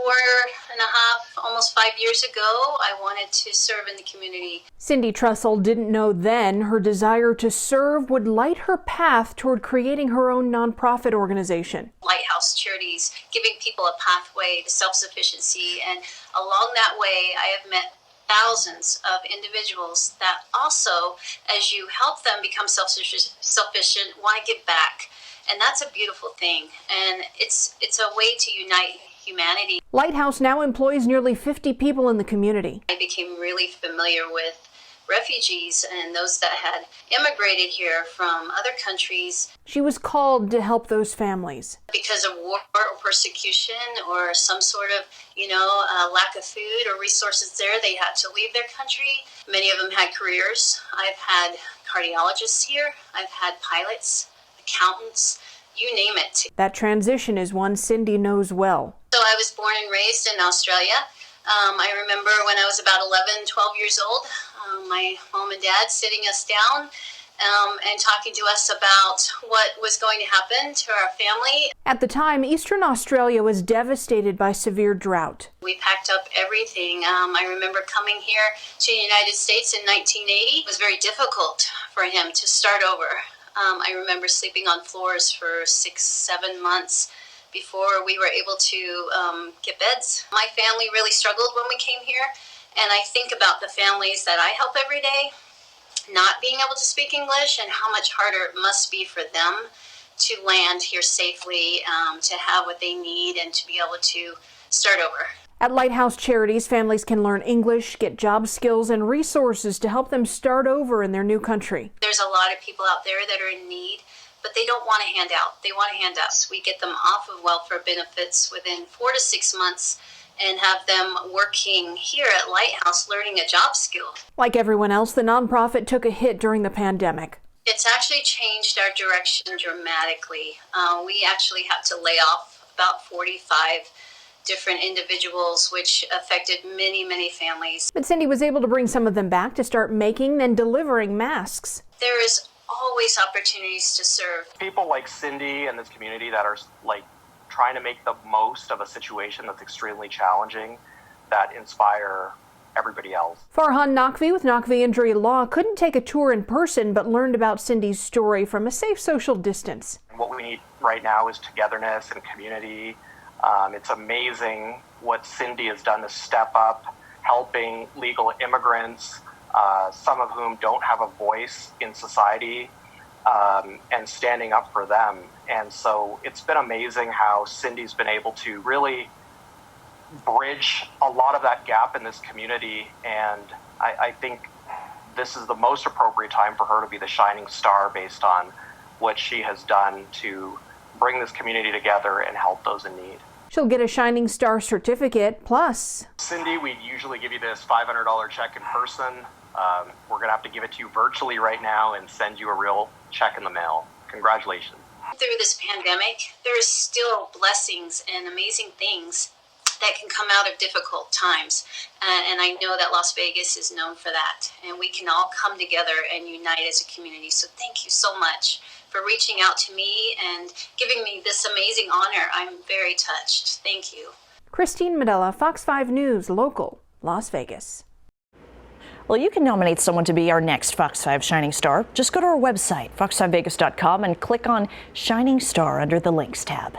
4.5, almost 5 years ago, I wanted to serve in the community. Cindy Trussel didn't know then her desire to serve would light her path toward creating her own nonprofit organization. Lighthouse Charities, giving people a pathway to self-sufficiency, and along that way I have met thousands of individuals that also, as you help them become self-sufficient, want to give back. And that's a beautiful thing, and it's a way to unite humanity. Lighthouse now employs nearly 50 people in the community. I became really familiar with refugees and those that had immigrated here from other countries. She was called to help those families. Because of war or persecution or some sort of, lack of food or resources there, they had to leave their country. Many of them had careers. I've had cardiologists here. I've had pilots, accountants, you name it. That transition is one Cindy knows well. So I was born and raised in Australia. I remember when I was about 11, 12 years old, my mom and dad sitting us down and talking to us about what was going to happen to our family. At the time, Eastern Australia was devastated by severe drought. We packed up everything. I remember coming here to the United States in 1980. It was very difficult for him to start over. I remember sleeping on floors for 6-7 months before we were able to get beds. My family really struggled when we came here, and I think about the families that I help every day not being able to speak English and how much harder it must be for them to land here safely, to have what they need and to be able to start over. At Lighthouse Charities, families can learn English, get job skills, and resources to help them start over in their new country. There's a lot of people out there that are in need, but they don't want a handout. They want a handout. We get them off of welfare benefits within 4 to 6 months and have them working here at Lighthouse learning a job skill. Like everyone else, the nonprofit took a hit during the pandemic. It's actually changed our direction dramatically. We actually had to lay off about 45 different individuals, which affected many, many families. But Cindy was able to bring some of them back to start making and delivering masks. There is always opportunities to serve. People like Cindy and this community that are trying to make the most of a situation that's extremely challenging, that inspire everybody else. Farhan Naqvi with Naqvi Injury Law couldn't take a tour in person, but learned about Cindy's story from a safe social distance. What we need right now is togetherness and community. It's amazing what Cindy has done to step up, helping legal immigrants, some of whom don't have a voice in society, and standing up for them. And so it's been amazing how Cindy's been able to really bridge a lot of that gap in this community. And I think this is the most appropriate time for her to be the shining star based on what she has done to bring this community together and help those in need. She'll get a Shining Star certificate, plus... Cindy, we usually give you this $500 check in person. We're going to have to give it to you virtually right now and send you a real check in the mail. Congratulations. Through this pandemic, there is still blessings and amazing things that can come out of difficult times. And I know that Las Vegas is known for that. And we can all come together and unite as a community. So thank you so much for reaching out to me and giving me this amazing honor. I'm very touched. Thank you. Christine Medella, Fox 5 News, Local, Las Vegas. Well, you can nominate someone to be our next Fox 5 Shining Star. Just go to our website, fox5vegas.com, and click on Shining Star under the Links tab.